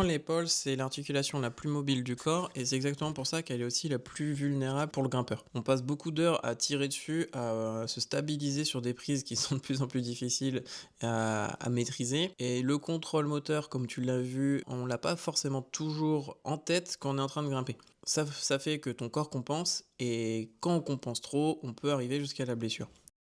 L'épaule, c'est l'articulation la plus mobile du corps et c'est exactement pour ça qu'elle est aussi la plus vulnérable pour le grimpeur. On passe beaucoup d'heures à tirer dessus, à se stabiliser sur des prises qui sont de plus en plus difficiles à maîtriser. Et le contrôle moteur, comme tu l'as vu, on l'a pas forcément toujours en tête quand on est en train de grimper. Ça fait que ton corps compense et quand on compense trop, on peut arriver jusqu'à la blessure.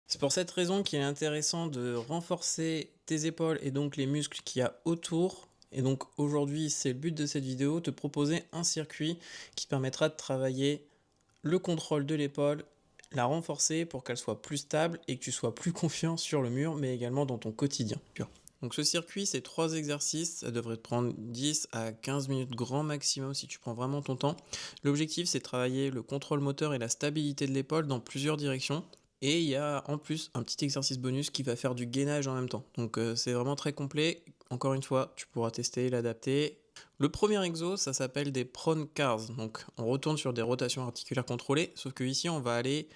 C'est pour cette raison qu'il est intéressant de renforcer tes épaules et donc les muscles qu'il y a autour. Et donc aujourd'hui, c'est le but de cette vidéo, te proposer un circuit qui te permettra de travailler le contrôle de l'épaule, la renforcer pour qu'elle soit plus stable et que tu sois plus confiant sur le mur, mais également dans ton quotidien. Donc ce circuit, c'est 3 exercices, ça devrait te prendre 10 à 15 minutes grand maximum si tu prends vraiment ton temps. L'objectif, c'est de travailler le contrôle moteur et la stabilité de l'épaule dans plusieurs directions. Et il y a en plus un petit exercice bonus qui va faire du gainage en même temps. Donc c'est vraiment très complet. Encore une fois, tu pourras tester, l'adapter. Le premier exo, ça s'appelle des prone cars. Donc on retourne sur des rotations articulaires contrôlées, sauf que ici on va aller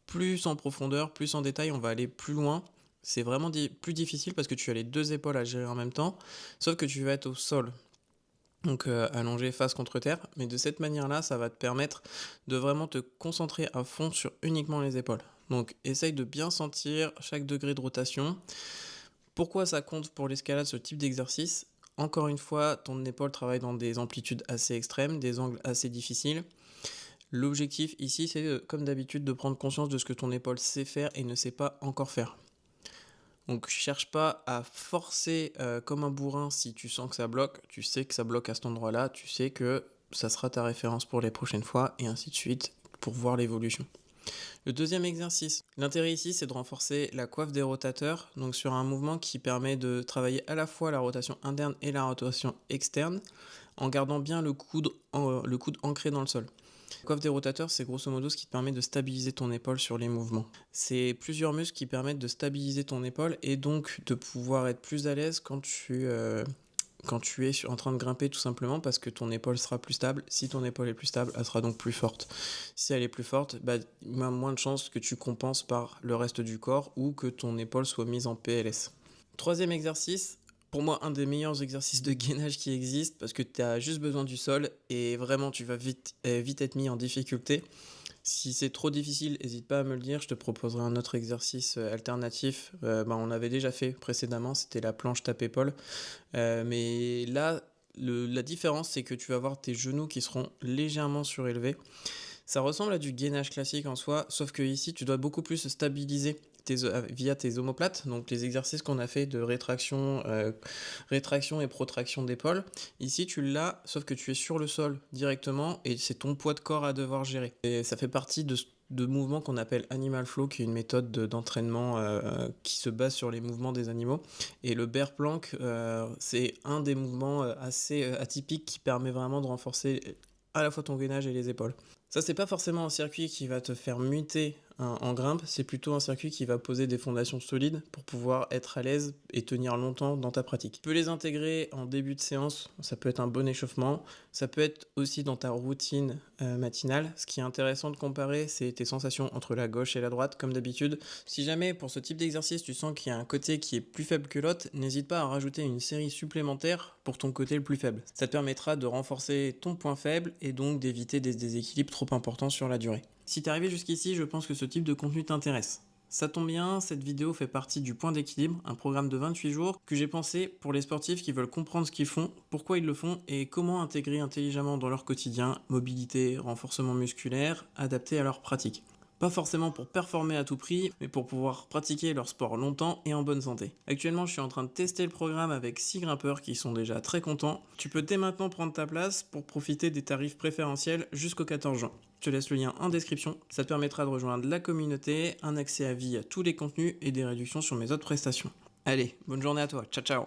plus en profondeur, plus en détail, on va aller plus loin. C'est vraiment plus difficile parce que tu as les deux épaules à gérer en même temps, sauf que tu vas être au sol. Donc allongé face contre terre, mais de cette manière-là, ça va te permettre de vraiment te concentrer à fond sur uniquement les épaules. Donc essaye de bien sentir chaque degré de rotation. Pourquoi ça compte pour l'escalade ce type d'exercice? Encore une fois, ton épaule travaille dans des amplitudes assez extrêmes, des angles assez difficiles. L'objectif ici, c'est comme d'habitude de prendre conscience de ce que ton épaule sait faire et ne sait pas encore faire. Donc cherche pas à forcer comme un bourrin si tu sens que ça bloque, tu sais que ça bloque à cet endroit-là, tu sais que ça sera ta référence pour les prochaines fois et ainsi de suite pour voir l'évolution. Le deuxième exercice, l'intérêt ici c'est de renforcer la coiffe des rotateurs, donc sur un mouvement qui permet de travailler à la fois la rotation interne et la rotation externe en gardant bien le coude ancré dans le sol. La coiffe des rotateurs, c'est grosso modo ce qui te permet de stabiliser ton épaule sur les mouvements. C'est plusieurs muscles qui permettent de stabiliser ton épaule et donc de pouvoir être plus à l'aise quand tu es en train de grimper tout simplement parce que ton épaule sera plus stable. Si ton épaule est plus stable, elle sera donc plus forte. Si elle est plus forte, il y a moins de chances que tu compenses par le reste du corps ou que ton épaule soit mise en PLS. Troisième exercice, pour moi un des meilleurs exercices de gainage qui existent parce que tu as juste besoin du sol et vraiment tu vas vite être mis en difficulté. Si c'est trop difficile, n'hésite pas à me le dire, je te proposerai un autre exercice alternatif. On l'avait déjà fait précédemment, c'était la planche tape-épaule. Mais là, la différence, c'est que tu vas avoir tes genoux qui seront légèrement surélevés. Ça ressemble à du gainage classique en soi, sauf que ici, tu dois beaucoup plus stabiliser via tes omoplates, donc les exercices qu'on a fait de rétraction et protraction d'épaule. Ici, tu l'as, sauf que tu es sur le sol directement et c'est ton poids de corps à devoir gérer. Et ça fait partie de mouvements qu'on appelle Animal Flow, qui est une méthode d'entraînement qui se base sur les mouvements des animaux. Et le bear plank, c'est un des mouvements assez atypiques qui permet vraiment de renforcer à la fois ton gainage et les épaules. Ça, c'est pas forcément un circuit qui va te faire muter en grimpe, c'est plutôt un circuit qui va poser des fondations solides pour pouvoir être à l'aise et tenir longtemps dans ta pratique. Tu peux les intégrer en début de séance, ça peut être un bon échauffement, ça peut être aussi dans ta routine matinale. Ce qui est intéressant de comparer, c'est tes sensations entre la gauche et la droite, comme d'habitude. Si jamais pour ce type d'exercice, tu sens qu'il y a un côté qui est plus faible que l'autre, n'hésite pas à rajouter une série supplémentaire pour ton côté le plus faible. Ça te permettra de renforcer ton point faible et donc d'éviter des déséquilibres trop importants sur la durée. Si t'es arrivé jusqu'ici, je pense que ce type de contenu t'intéresse. Ça tombe bien, cette vidéo fait partie du Point d'équilibre, un programme de 28 jours que j'ai pensé pour les sportifs qui veulent comprendre ce qu'ils font, pourquoi ils le font et comment intégrer intelligemment dans leur quotidien, mobilité, renforcement musculaire, adapté à leur pratique. Pas forcément pour performer à tout prix, mais pour pouvoir pratiquer leur sport longtemps et en bonne santé. Actuellement, je suis en train de tester le programme avec 6 grimpeurs qui sont déjà très contents. Tu peux dès maintenant prendre ta place pour profiter des tarifs préférentiels jusqu'au 14 juin. Je te laisse le lien en description, ça te permettra de rejoindre la communauté, un accès à vie à tous les contenus et des réductions sur mes autres prestations. Allez, bonne journée à toi, ciao ciao.